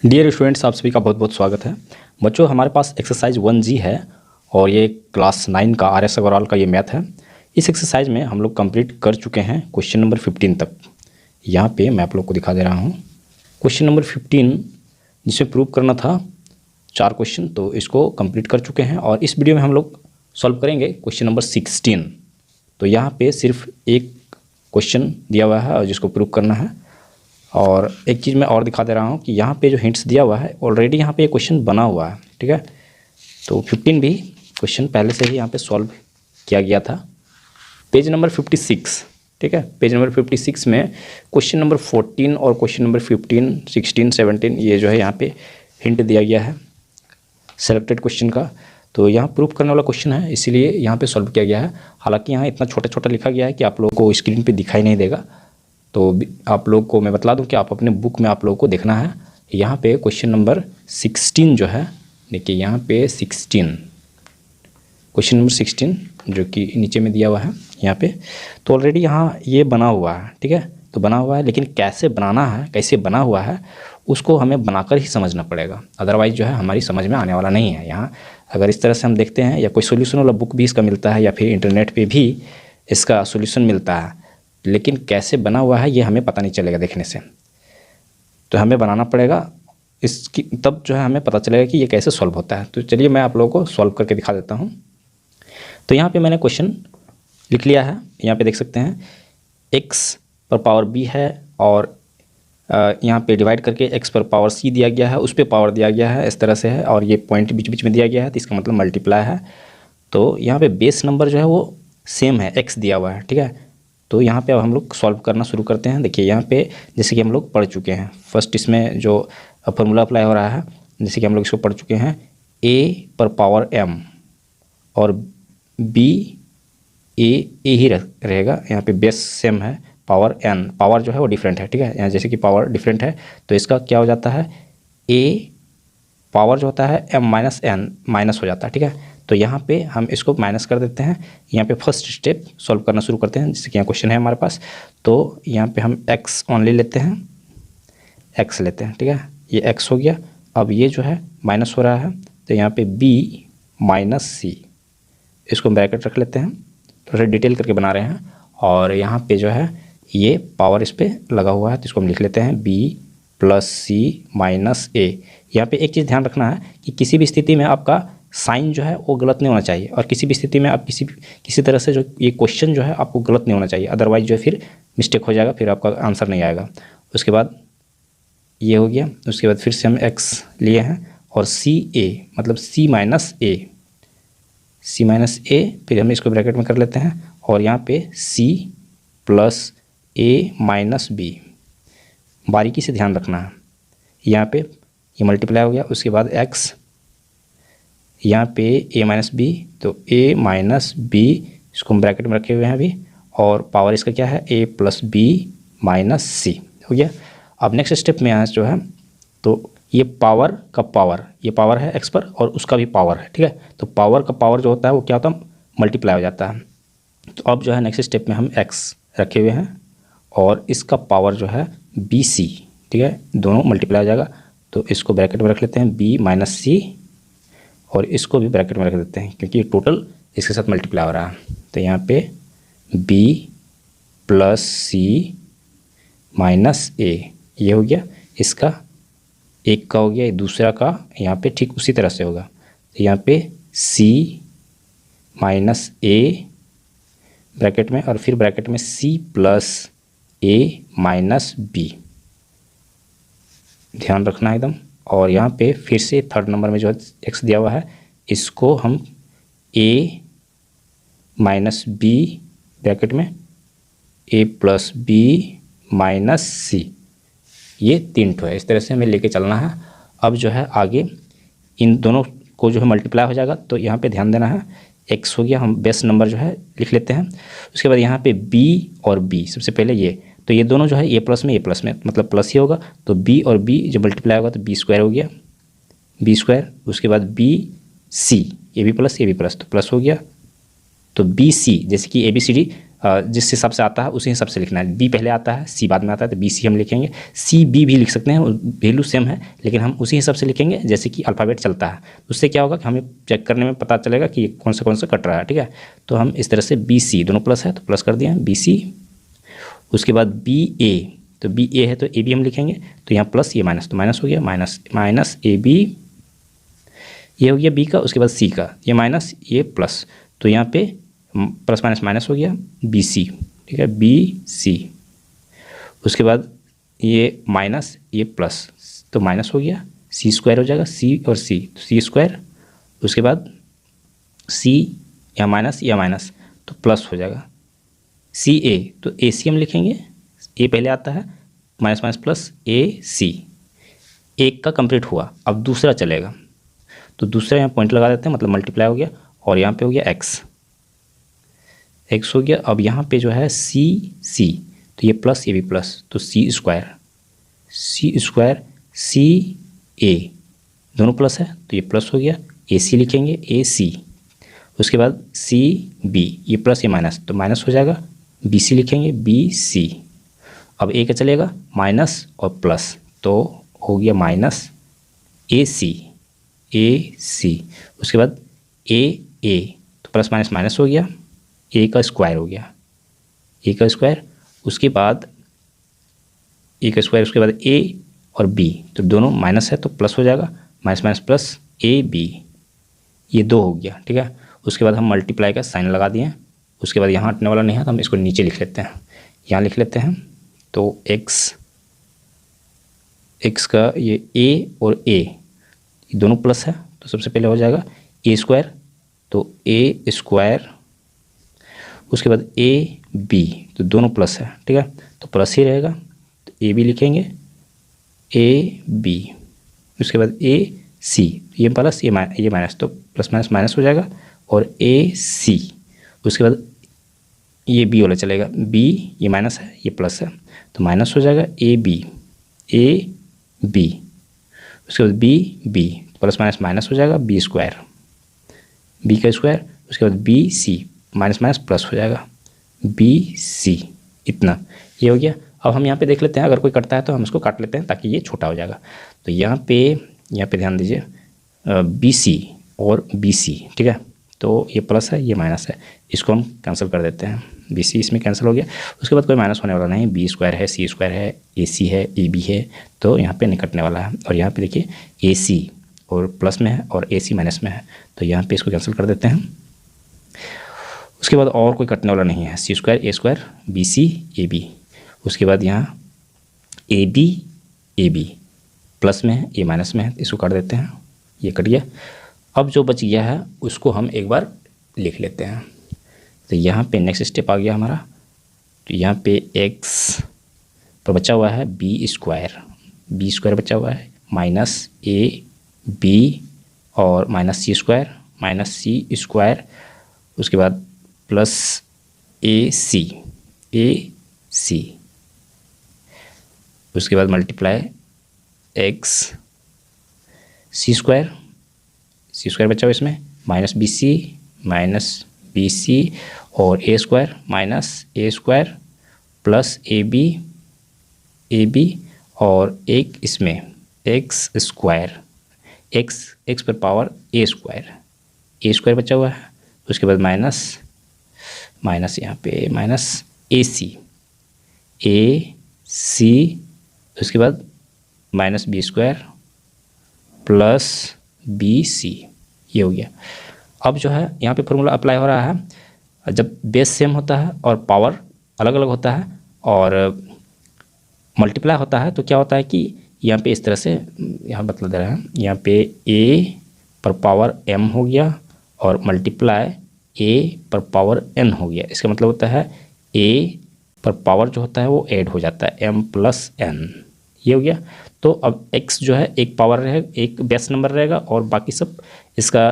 Dear students, आप सभी का बहुत बहुत स्वागत है। बच्चों, हमारे पास एक्सरसाइज 1G है और ये क्लास 9 का RS अग्रवाल का ये मैथ है। इस एक्सरसाइज में हम लोग कंप्लीट कर चुके हैं क्वेश्चन नंबर 15 तक। यहाँ पे मैं आप लोग को दिखा दे रहा हूँ क्वेश्चन नंबर 15, जिसमें प्रूव करना था 4 क्वेश्चन, तो इसको कंप्लीट कर चुके हैं। और इस वीडियो में हम लोग सॉल्व करेंगे क्वेश्चन नंबर 16। तो यहाँ पर सिर्फ एक क्वेश्चन दिया हुआ है और जिसको प्रूव करना है। और एक चीज़ मैं और दिखा दे रहा हूँ कि यहाँ पे जो हिंट्स दिया हुआ है ऑलरेडी यहाँ पे ये क्वेश्चन बना हुआ है, ठीक है। तो 15 भी क्वेश्चन पहले से ही यहाँ पे सॉल्व किया गया था। पेज नंबर 56, ठीक है। पेज नंबर 56 में क्वेश्चन नंबर 14 और क्वेश्चन नंबर 15, 16, 17 ये जो है यहाँ पे हिंट दिया गया है सेलेक्टेड क्वेश्चन का। तो यहाँ प्रूफ करने वाला क्वेश्चन है, इसीलिए यहाँ पे सॉल्व किया गया है। हालाँकि यहाँ इतना छोटा छोटा लिखा गया है कि आप लोगों को स्क्रीन पर दिखाई नहीं देगा। तो आप लोग को मैं बतला दूं कि आप अपने बुक में आप लोगों को देखना है। यहाँ पे क्वेश्चन नंबर 16 जो है, देखिए यहाँ पे 16, क्वेश्चन नंबर 16 जो कि नीचे में दिया हुआ है यहाँ पे। तो ऑलरेडी यहाँ ये बना हुआ है, ठीक है। तो बना हुआ है, लेकिन कैसे बनाना है, कैसे बना हुआ है, उसको हमें बनाकर ही समझना पड़ेगा। अदरवाइज़ जो है हमारी समझ में आने वाला नहीं है। यहाँ अगर इस तरह से हम देखते हैं, या कोई सोल्यूशन वाला बुक भी इसका मिलता है, या फिर इंटरनेट पर भी इसका सोल्यूशन मिलता है, लेकिन कैसे बना हुआ है ये हमें पता नहीं चलेगा देखने से। तो हमें बनाना पड़ेगा इसकी, तब जो है हमें पता चलेगा कि ये कैसे सॉल्व होता है। तो चलिए मैं आप लोगों को सॉल्व करके दिखा देता हूँ। तो यहाँ पे मैंने क्वेश्चन लिख लिया है। यहाँ पे देख सकते हैं x पर पावर b है और यहाँ पे डिवाइड करके x पर पावर c दिया गया है, उस पर पावर दिया गया है, इस तरह से है। और ये पॉइंट बीच बीच में दिया गया है, तो इसका मतलब मल्टीप्लाई है। तो यहाँ पे बेस नंबर जो है वो सेम है, x दिया हुआ है, ठीक है। तो यहाँ पे अब हम लोग सॉल्व करना शुरू करते हैं। देखिए यहाँ पे जैसे कि हम लोग पढ़ चुके हैं, फर्स्ट इसमें जो फॉर्मूला अप्लाई हो रहा है, जैसे कि हम लोग इसको पढ़ चुके हैं, a पर पावर m और b a ही रहेगा। यहाँ पे बेस सेम है, पावर n, पावर जो है वो डिफरेंट है, ठीक है। यहाँ जैसे कि पावर डिफरेंट है तो इसका क्या हो जाता है, a पावर जो होता है m माइनस n माइनस हो जाता है, ठीक है। तो यहाँ पे हम इसको माइनस कर देते हैं। यहाँ पे फर्स्ट स्टेप सॉल्व करना शुरू करते हैं, जैसे कि यहाँ क्वेश्चन है हमारे पास। तो यहाँ पे हम x ओनली लेते हैं, x लेते हैं, ठीक है। ये x हो गया। अब ये जो है माइनस हो रहा है, तो यहाँ पे b माइनस c, इसको ब्रैकेट रख लेते हैं। थोड़ा सा डिटेल करके बना रहे हैं। और यहाँ पे जो है ये पावर इस पर लगा हुआ है, तो इसको हम लिख लेते हैं b plus C minus a। यहाँ पे एक चीज़ ध्यान रखना है कि किसी भी स्थिति में आपका साइन जो है वो गलत नहीं होना चाहिए, और किसी भी स्थिति में आप किसी तरह से जो ये क्वेश्चन जो है आपको गलत नहीं होना चाहिए, अदरवाइज जो है फिर मिस्टेक हो जाएगा, फिर आपका आंसर नहीं आएगा। उसके बाद ये हो गया। उसके बाद फिर से हम x लिए हैं और सी ए मतलब c माइनस a, फिर हम इसको ब्रैकेट में कर लेते हैं। और यहाँ पे c plus a minus b, बारीकी से ध्यान रखना है। यहाँ पे ये मल्टीप्लाई हो गया। उसके बाद x, यहाँ पे a माइनस बी, तो a माइनस बी, इसको हम ब्रैकेट में रखे हुए हैं अभी। और पावर इसका क्या है, a प्लस बी माइनस सी हो गया। अब नेक्स्ट स्टेप में यहाँ जो है, तो ये पावर का पावर, ये पावर है x पर और उसका भी पावर है, ठीक है। तो पावर का पावर जो होता है वो क्या होता है, मल्टीप्लाई हो जाता है। तो अब जो है नेक्स्ट स्टेप में हम x रखे हुए हैं और इसका पावर जो है bc, ठीक है, दोनों मल्टीप्लाई हो जाएगा। तो इसको ब्रैकेट में रख लेते हैं b माइनस सी, और इसको भी ब्रैकेट में रख देते हैं क्योंकि टोटल इसके साथ मल्टीप्लाई हो रहा है। तो यहाँ पे b plus C minus a ये हो गया, इसका एक का हो गया, दूसरा का यहाँ पे ठीक उसी तरह से होगा। तो यहाँ पे c माइनस a ब्रैकेट में, और फिर ब्रैकेट में c plus a minus b, ध्यान रखना है एकदम। और यहाँ पे फिर से थर्ड नंबर में जो x दिया हुआ है, इसको हम a माइनस b ब्रैकेट में a plus b minus c, ये 3 ठो है। इस तरह से हमें लेके चलना है। अब जो है आगे इन दोनों को जो है मल्टीप्लाई हो जाएगा। तो यहाँ पे ध्यान देना है, x हो गया, हम बेस नंबर जो है लिख लेते हैं। उसके बाद यहाँ पे b और b, सबसे पहले ये, तो ये दोनों जो है a प्लस में मतलब प्लस ही होगा। तो b और b जब मल्टीप्लाई होगा तो b स्क्वायर हो गया, b स्क्वायर। उसके बाद b c, A B plus, तो प्लस हो गया। तो बी सी, जैसे कि ABCD जिस हिसाब से आता है उसी हिसाब से लिखना है। बी पहले आता है, सी बाद में आता है, तो बी सी हम लिखेंगे। सी बी भी लिख सकते हैं, वैल्यू सेम है, लेकिन हम उसी हिसाब से लिखेंगे जैसे कि अल्फ़ाबेट चलता है। उससे क्या होगा कि हमें चेक करने में पता चलेगा कि कौन सा कट रहा है। ठीक है, तो हम इस तरह से बी सी दोनों प्लस है तो प्लस कर दिया बी सी। उसके बाद बी ए, तो बी ए है तो ए बी हम लिखेंगे, तो यहाँ प्लस ये माइनस, तो माइनस हो गया, माइनस ए बी, ये हो गया बी का। उसके बाद सी का, ये माइनस ये प्लस, तो यहाँ पे प्लस माइनस माइनस हो गया बी सी। ठीक है, बी सी। उसके बाद ये माइनस ये प्लस, तो माइनस हो गया, सी स्क्वायर हो जाएगा, सी और सी, तो सी स्क्वायर। उसके बाद सी या माइनस तो प्लस हो जाएगा, सी ए, तो ए सी हम लिखेंगे, ए पहले आता है, माइनस माइनस प्लस ए सी। एक का कंप्लीट हुआ, अब दूसरा चलेगा, तो दूसरा यहाँ पॉइंट लगा देते हैं, मतलब मल्टीप्लाई हो गया, और यहाँ पे हो गया एक्स, एक्स हो गया। अब यहाँ पे जो है सी सी, तो ये प्लस ये भी प्लस, तो सी स्क्वायर सी ए दोनों प्लस है, तो ये प्लस हो गया, ए सी लिखेंगे, ए सी। उसके बाद सी बी, ये प्लस ये माइनस, तो माइनस हो जाएगा, बी सी लिखेंगे, बी सी। अब ए का चलेगा माइनस और प्लस, तो हो गया माइनस ए सी। उसके बाद ए, तो प्लस माइनस माइनस हो गया, ए का स्क्वायर हो गया, ए का स्क्वायर। उसके बाद ए का स्क्वायर, उसके बाद ए और बी, तो दोनों माइनस है तो प्लस हो जाएगा, minus minus plus A B, ये 2 हो गया। ठीक है, उसके बाद हम मल्टीप्लाई का साइन लगा दिए। उसके बाद यहाँ हटने वाला नहीं है, तो हम इसको नीचे लिख लेते हैं, यहाँ लिख लेते हैं। तो एक्स का ये ए और ए, ये दोनों प्लस है, तो सबसे पहले हो जाएगा ए स्क्वायर, तो ए स्क्वायर। उसके बाद ए बी, तो दोनों प्लस है, ठीक है, तो प्लस ही रहेगा, तो ए बी लिखेंगे, ए बी। उसके बाद ए सी, ये प्लस ये माइनस, तो प्लस माइनस माइनस हो जाएगा, और ए सी। उसके बाद ये बी वाला चलेगा, बी ये माइनस है ये प्लस है, तो माइनस हो जाएगा ए बी। उसके बाद बी, प्लस माइनस माइनस हो जाएगा, बी स्क्वायर, बी का स्क्वायर। उसके बाद B C, minus minus plus हो जाएगा, बी सी। इतना ये हो गया। अब हम यहाँ पे देख लेते हैं, अगर कोई कटता है तो हम इसको काट लेते हैं ताकि ये छोटा हो जाएगा। तो यहाँ पे ध्यान दीजिए, बी सी और बी सी, ठीक है, तो ये प्लस है ये माइनस है, इसको हम कैंसिल कर देते हैं, बी सी इसमें कैंसिल हो गया। उसके बाद कोई माइनस होने वाला नहीं, बी स्क्वायर है, सी स्क्वायर है, ए सी है, ए बी है, तो यहाँ पे नहीं कटने वाला है। और यहाँ पे देखिए ए सी और प्लस में है और ए सी माइनस में है, तो यहाँ पे इसको कैंसिल कर देते हैं। उसके बाद और कोई कटने वाला नहीं है, C square, A square, B C, A B. उसके बाद यहाँ ए बी प्लस में है, ये माइनस में है, इसको काट देते हैं, ये कट गया। अब जो बच गया है उसको हम एक बार लिख लेते हैं। तो यहाँ पे नेक्स्ट स्टेप आ गया हमारा, तो यहाँ पे एक्स पर बचा हुआ है बी स्क्वायर बचा हुआ है, माइनस ए बी और माइनस सी स्क्वायर। उसके बाद प्लस ए सी। उसके बाद मल्टीप्लाई एक्स सी स्क्वायर बचा हुआ इसमें, माइनस बी सी और ए स्क्वायर प्लस ए बी और एक इसमें एक्स स्क्वायर, एक्स पर पावर ए स्क्वायर बचा हुआ है। उसके बाद माइनस यहाँ पे माइनस ए सी। उसके बाद minus B square plus B C, ये हो गया। अब जो है यहाँ पे फॉर्मूला अप्लाई हो रहा है, जब बेस सेम होता है और पावर अलग अलग होता है और मल्टीप्लाई होता है, तो क्या होता है कि यहाँ पे इस तरह से यहाँ बतला दे रहे हैं, यहाँ पे ए पर पावर m हो गया और मल्टीप्लाई ए पर पावर n हो गया। इसका मतलब होता है ए पर पावर जो होता है वो ऐड हो जाता है, m प्लस n, ये हो गया। तो अब x जो है एक पावर रहेगा, एक बेस नंबर रहेगा और बाकी सब इसका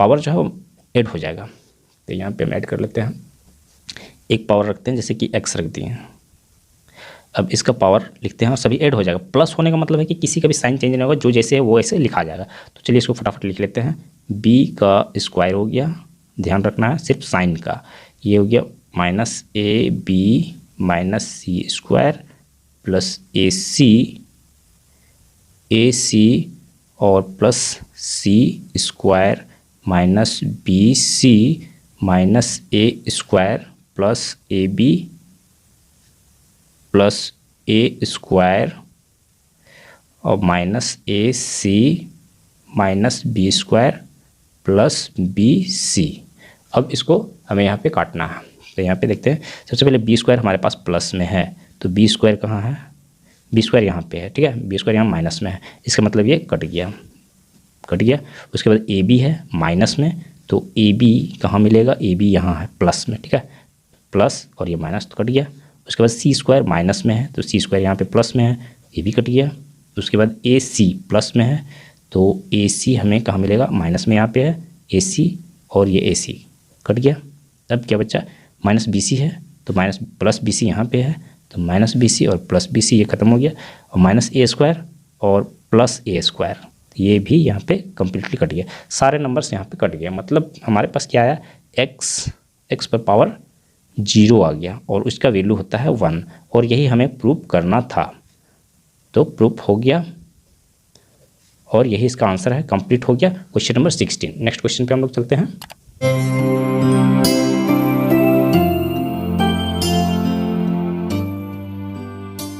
पावर जो है वो ऐड हो जाएगा। तो यहाँ पे हम ऐड कर लेते हैं, एक पावर रखते हैं जैसे कि x रख दिए, अब इसका पावर लिखते हैं और सभी ऐड हो जाएगा। प्लस होने का मतलब है कि किसी का भी साइन चेंज नहीं होगा, जो जैसे है वो ऐसे लिखा जाएगा। तो चलिए इसको फटाफट लिख लेते हैं, b का स्क्वायर हो गया, ध्यान रखना है सिर्फ साइन का, ये हो गया minus A B minus C square plus A C और plus C square minus B C minus A square plus A B plus A square और minus A C minus B square plus B C. अब इसको हमें यहाँ पे काटना है, तो यहाँ पे देखते हैं। सबसे पहले बी स्क्वायर हमारे पास प्लस में है, तो बी स्क्वायर कहाँ है, बी स्क्वायर यहाँ पे है, ठीक है। बी स्क्वायर यहाँ माइनस में है, इसका मतलब ये कट गया। उसके बाद ए बी है माइनस में, तो ए बी कहाँ मिलेगा, ए बी यहाँ है प्लस में, ठीक है। प्लस और ये माइनस तो कट गया। उसके बाद सी स्क्वायर माइनस में है, तो सी स्क्वायर यहाँ पे प्लस में है, ए बी कट गया। उसके बाद ए सी प्लस में है, तो ए सी हमें कहाँ मिलेगा, माइनस में यहाँ पे है ए सी और ये ए सी कट गया। अब क्या बच्चा, माइनस बी सी है, तो माइनस प्लस बी सी यहाँ पे है, तो माइनस बी सी और प्लस बी सी ये खत्म हो गया। और माइनस ए स्क्वायर और प्लस ए स्क्वायर ये भी यहाँ पे कम्प्लीटली कट गया। सारे नंबर्स यहाँ पे कट गए, मतलब हमारे पास क्या आया, एक्स पर पावर 0 आ गया और उसका वैल्यू होता है 1, और यही हमें प्रूव करना था। तो प्रूफ हो गया और यही इसका आंसर है, कंप्लीट हो गया क्वेश्चन नंबर 16। नेक्स्ट क्वेश्चन पे हम लोग चलते हैं।